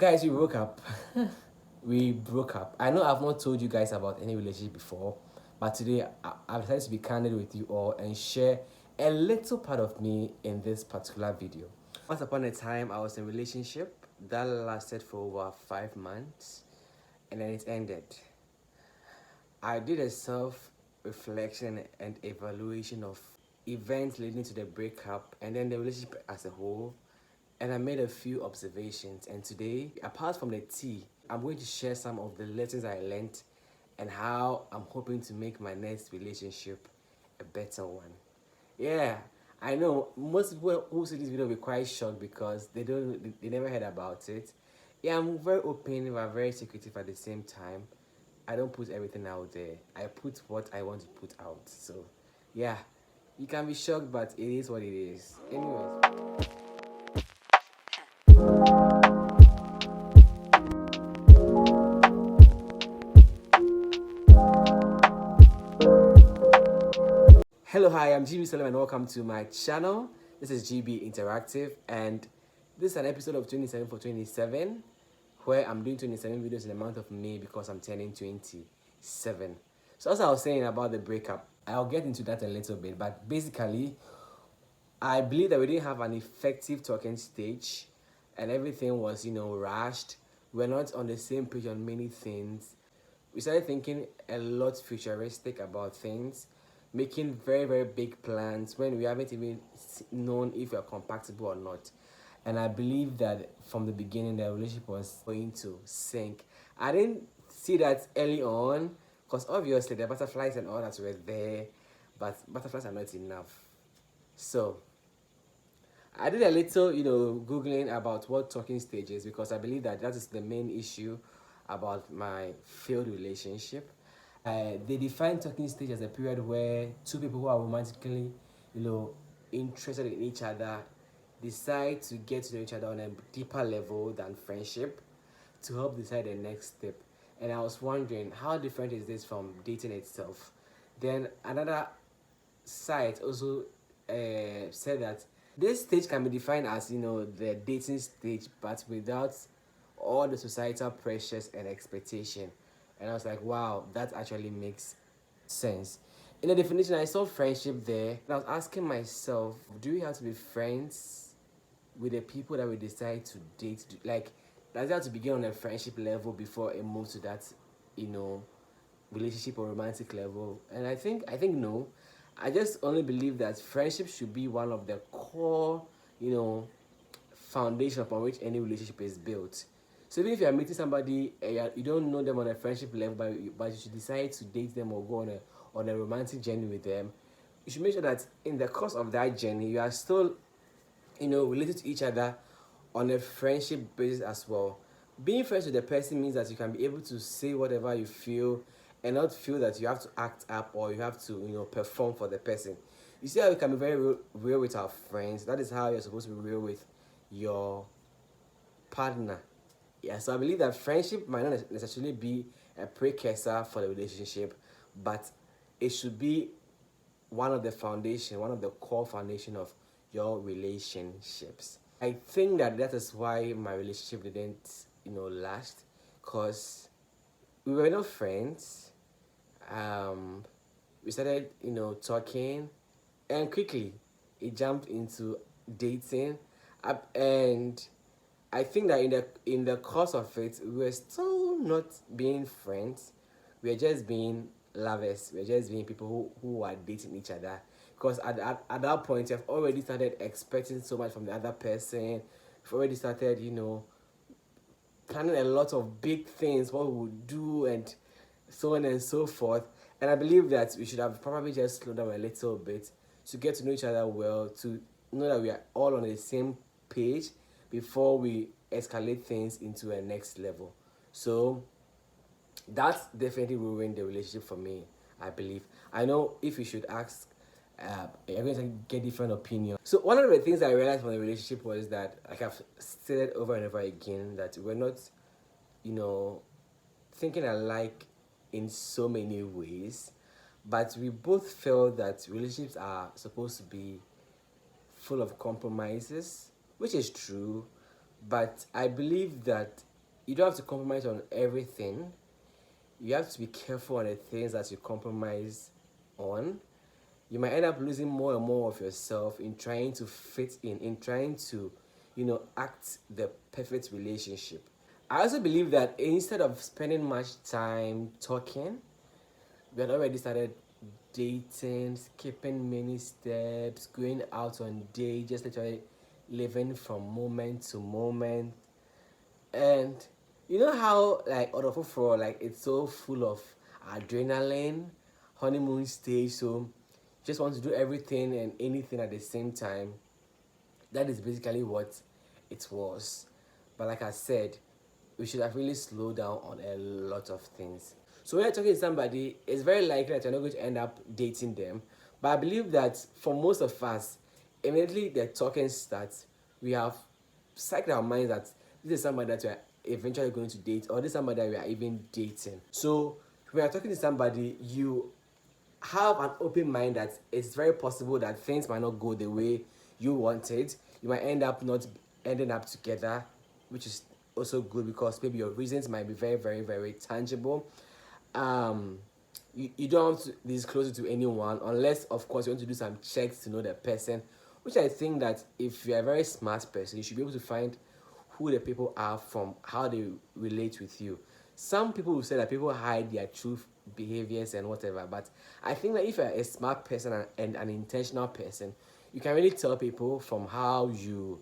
Guys, we broke up. We broke up. I know I've not told you guys about any relationship before, but today I've decided to be candid with you all and share a little part of me in this particular video. Once upon a time, I was in a relationship that lasted for over 5 months and then it ended. I did a self-reflection and evaluation of events leading to the breakup and then the relationship as a whole, and I made a few observations. And today, apart from the tea, I'm going to share some of the lessons I learned and how I'm hoping to make my next relationship a better one. Yeah, I know most people who see this video will be quite shocked because they never heard about it. Yeah, I'm very open but very secretive at the same time. I don't put everything out there. I put what I want to put out. So, yeah, you can be shocked, but it is what it is. Anyways. Hello, hi, I'm GB Salam and welcome to my channel. This is GB Interactive and this is an episode of 27 for 27 where I'm doing 27 videos in the month of May because I'm turning 27. So as I was saying about the breakup, I'll get into that a little bit, but basically I believe that we didn't have an effective talking stage and everything was, rushed. We're not on the same page on many things. We started thinking a lot futuristic about things, making very, very big plans when we haven't even known if we're compatible or not. And I believe that from the beginning, the relationship was going to sink. I didn't see that early on because obviously the butterflies and all that were there, but butterflies are not enough. So I did a little, Googling about what talking stage is because I believe that that is the main issue about my failed relationship. They define talking stage as a period where two people who are romantically, interested in each other decide to get to know each other on a deeper level than friendship to help decide the next step. And I was wondering, how different is this from dating itself? Then another site also said that this stage can be defined as the dating stage but without all the societal pressures and expectation. And I was like, wow, that actually makes sense. In the definition, I saw friendship there and I was asking myself, do we have to be friends with the people that we decide to date? Like, does it have to begin on a friendship level before it moves to that relationship or romantic level? And I think no. I just only believe that friendship should be one of the core, foundation upon which any relationship is built. So even if you are meeting somebody and you don't know them on a friendship level, but you should decide to date them or go on a romantic journey with them, you should make sure that in the course of that journey you are still, related to each other on a friendship basis as well. Being friends with the person means that you can be able to say whatever you feel and not feel that you have to act up or you have to, perform for the person. You see how we can be very real with our friends. That is how you're supposed to be real with your partner. Yeah, so I believe that friendship might not necessarily be a precursor for the relationship, but it should be one of the core foundation of your relationships. I think that is why my relationship didn't, last, because we were not friends. We started, talking, and quickly it jumped into dating, and I think that in the course of it, we were still not being friends. We were just being lovers. We were just being people who are dating each other. Because at that point, you've already started expecting so much from the other person. You've already started, planning a lot of big things, what we would do, and so on and so forth. And I believe that we should have probably just slowed down a little bit to get to know each other well, to know that we are all on the same page before we escalate things into a next level. So that's definitely ruined the relationship for me, I believe. I know if you should ask, you're going to get different opinions. So one of the things I realized from the relationship was that, like I've stated over and over again, that we're not, thinking alike in so many ways, but we both felt that relationships are supposed to be full of compromises, which is true, but I believe that you don't have to compromise on everything. You have to be careful on the things that you compromise on. You might end up losing more and more of yourself in trying to fit in trying to, act the perfect relationship. I also believe that instead of spending much time talking, we had already started dating, skipping many steps, going out on dates, just literally living from moment to moment. And you know how like for like it's so full of adrenaline, honeymoon stage, so you just want to do everything and anything at the same time. That is basically what it was. But like I said, we should have really slowed down on a lot of things. So when you're talking to somebody, it's very likely that you're not going to end up dating them. But I believe that for most of us, immediately the talking starts, we have psyched our minds that this is somebody that we're eventually going to date, or this is somebody that we are even dating. So when you're talking to somebody, you have an open mind that it's very possible that things might not go the way you wanted. You might end up not ending up together, which is also good because maybe your reasons might be very, very, very tangible. Um, you don't have to disclose it to anyone unless, of course, you want to do some checks to know the person, which I think that if you're a very smart person, you should be able to find who the people are from how they relate with you. Some people will say that people hide their true behaviors and whatever, but I think that if you're a smart person and an intentional person, you can really tell people from how you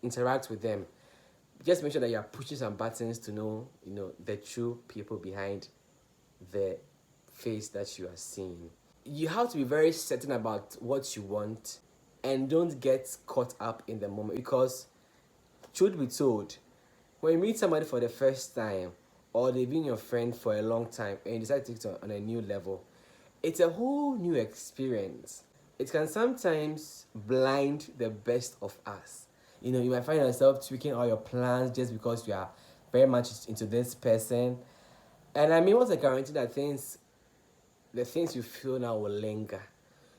interact with them. Just make sure that you are pushing some buttons to know the true people behind the face that you are seeing. You have to be very certain about what you want and don't get caught up in the moment because, truth be told, when you meet somebody for the first time or they've been your friend for a long time and you decide to take it on a new level, it's a whole new experience. It can sometimes blind the best of us. You might find yourself tweaking all your plans just because you are very much into this person. And I mean, what's the guarantee that the things you feel now will linger?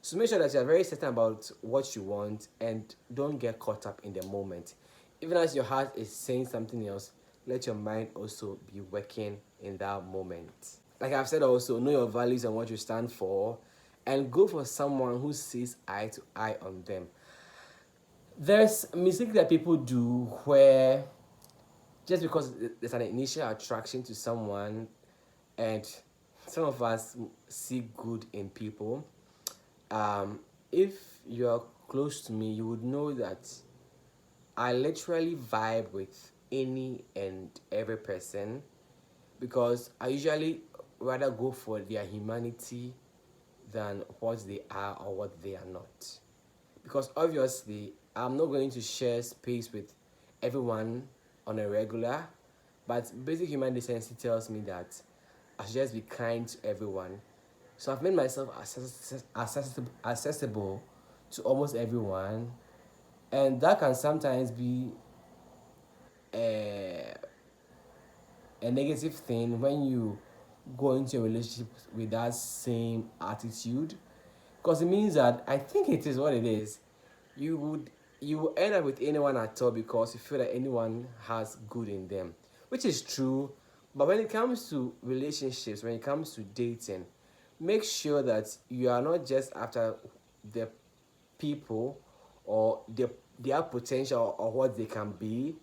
So make sure that you're very certain about what you want and don't get caught up in the moment. Even as your heart is saying something else, let your mind also be working in that moment. Like I've said also, know your values and what you stand for and go for someone who sees eye to eye on them. There's a mistake that people do where just because there's an initial attraction to someone and some of us see good in people, if you're close to me, you would know that I literally vibe with any and every person because I usually rather go for their humanity than what they are or what they are not. Because obviously, I'm not going to share space with everyone on a regular, but basic human decency tells me that I should just be kind to everyone. So I've made myself accessible to almost everyone, and that can sometimes be a, a negative thing when you go into a relationship with that same attitude, because it means that I think it is what it is. You will end up with anyone at all because you feel that anyone has good in them, which is true. But when it comes to relationships, when it comes to dating, make sure that you are not just after the people or their potential or what they can be.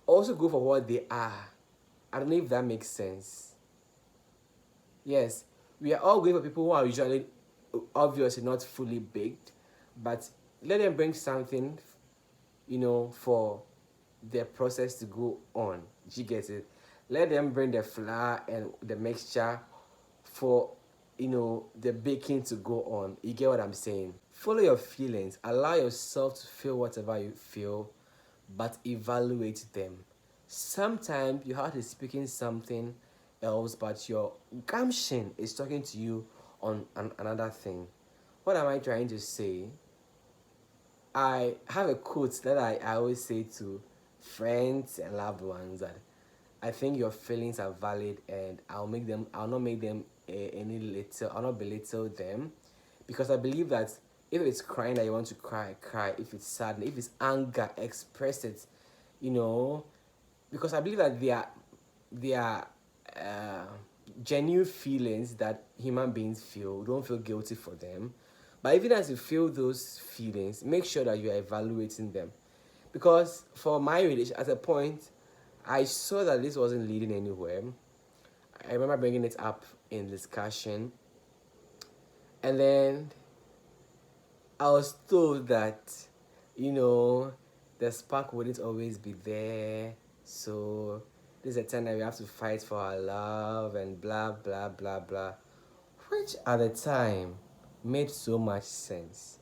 Also go for what they are. I don't know if that makes sense. Yes, we are all going for people who are usually obviously not fully baked, but let them bring something, for the process to go on. You get it? Let them bring the flour and the mixture for, the baking to go on. You get what I'm saying? Follow your feelings. Allow yourself to feel whatever you feel, but evaluate them. Sometimes your heart is speaking something else, but your gumption is talking to you on another thing. What am I trying to say? I have a quote that I always say to friends and loved ones that I think your feelings are valid and I'll not make them any little, I'll not belittle them because I believe that if it's crying that you want to cry, cry. If it's sad, if it's anger, express it, you know. because I believe that they are uh, genuine feelings that human beings feel. Don't feel guilty for them, but even as you feel those feelings, make sure that you are evaluating them. Because for my relation, at a point, I saw that this wasn't leading anywhere. I remember bringing it up in discussion, and then I was told that, you know, the spark wouldn't always be there. So this is a time that we have to fight for our love and blah blah blah blah. Which at the time made so much sense.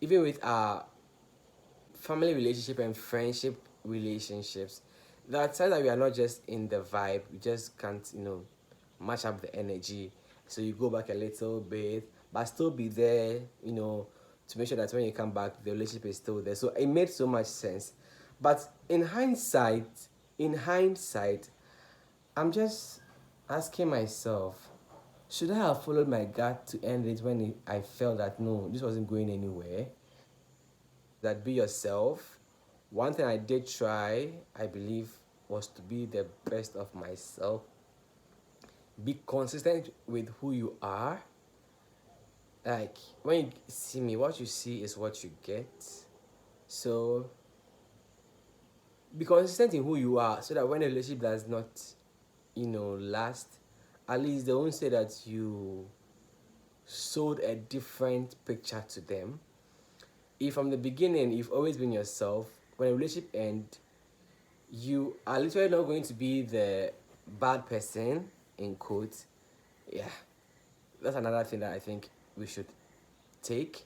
Even with our family relationship and friendship relationships, there are times that we are not just in the vibe, we just can't, match up the energy. So you go back a little bit, but still be there, to make sure that when you come back, the relationship is still there. So it made so much sense. But in hindsight, I'm just asking myself, should I have followed my gut to end it when I felt that no, this wasn't going anywhere? That be yourself. One thing I did try, I believe, was to be the best of myself. Be consistent with who you are. Like, when you see me, what you see is what you get. So, be consistent in who you are so that when a relationship does not, last, at least they won't say that you sold a different picture to them. If from the beginning you've always been yourself, when a relationship ends, you are literally not going to be the bad person, in quotes. Yeah, that's another thing that I think we should take.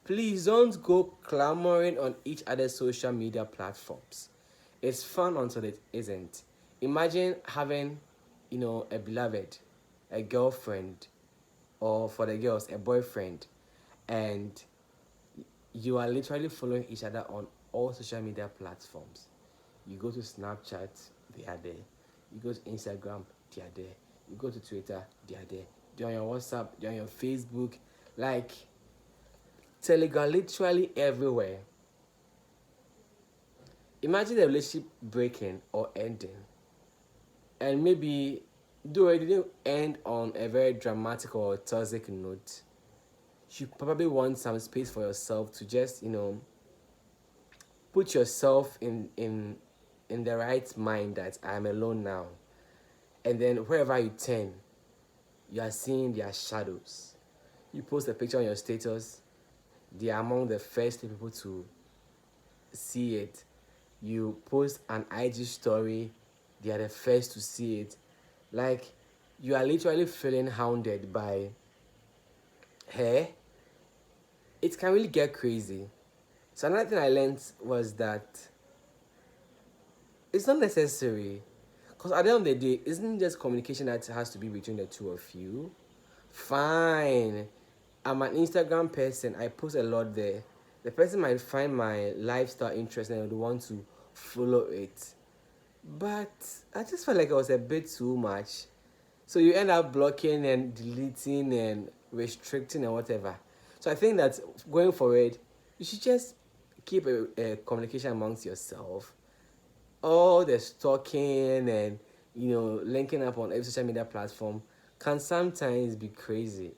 Please don't go clamoring on each other's social media platforms. It's fun until it isn't. Imagine having, a beloved, a girlfriend, or for the girls, a boyfriend, and you are literally following each other on all social media platforms. You go to Snapchat, they are there. You go to Instagram, they are there. You go to Twitter, they are there. They're on your WhatsApp, they're on your Facebook. Like, Telegram, literally everywhere. Imagine a relationship breaking or ending. And maybe, though it didn't end on a very dramatic or toxic note, you probably want some space for yourself to just, put yourself in the right mind that I'm alone now. And then wherever you turn, you are seeing their shadows. You post a picture on your status, they are among the first people to see it. You post an IG story, they are the first to see it. Like, you are literally feeling hounded by her. It can really get crazy. So another thing I learned was that it's not necessary. Because at the end of the day, isn't just communication that has to be between the two of you? Fine. I'm an Instagram person. I post a lot there. The person might find my lifestyle interesting and would want to follow it. But I just felt like it was a bit too much. So you end up blocking and deleting and restricting and whatever. So I think that going forward, you should just keep a communication amongst yourself. All the stalking and linking up on every social media platform can sometimes be crazy.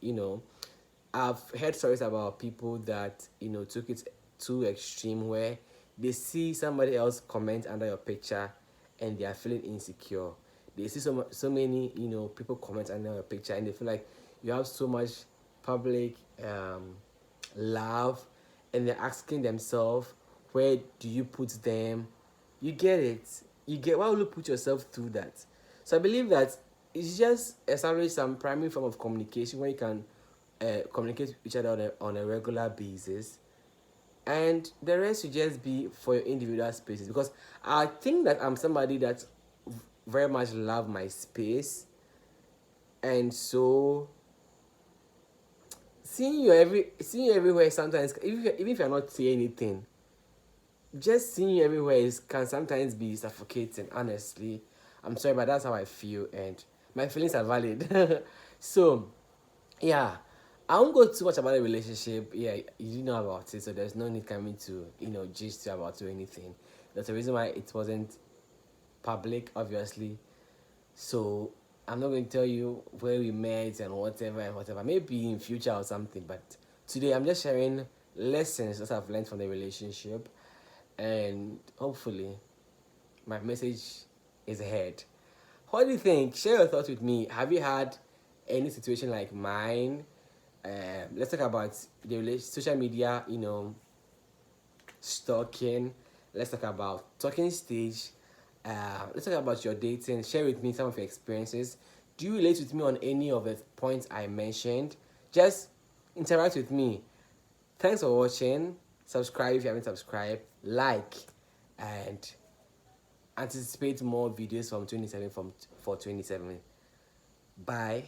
I've heard stories about people that took it too extreme, where they see somebody else comment under your picture and they are feeling insecure. They see so many people comment under your picture and they feel like you have so much public love, and they're asking themselves, where do you put them? You get it. You get, why would you put yourself through that? So I believe that it's just establish some primary form of communication where you can communicate with each other on a regular basis, and the rest should just be for your individual spaces. Because I think that I'm somebody that very much love my space, and so seeing you everywhere sometimes, even if you're not saying anything, just seeing you everywhere can sometimes be suffocating. Honestly, I'm sorry, but that's how I feel, and my feelings are valid. So, yeah, I won't go too much about the relationship. Yeah, you know about it, so there's no need coming to gist you about it or anything. That's the reason why it wasn't public, obviously. So I'm not going to tell you where we met and whatever. Maybe in future or something. But today I'm just sharing lessons that I've learned from the relationship, and hopefully my message is heard. What do you think? Share your thoughts with me. Have you had any situation like mine? Let's talk about the social media, stalking. Let's talk about talking stage. Let's talk about your dating. Share with me some of your experiences. Do you relate with me on any of the points I mentioned? Just interact with me. Thanks for watching. Subscribe if you haven't subscribed. Like, and anticipate more videos from 27 for 27. Bye.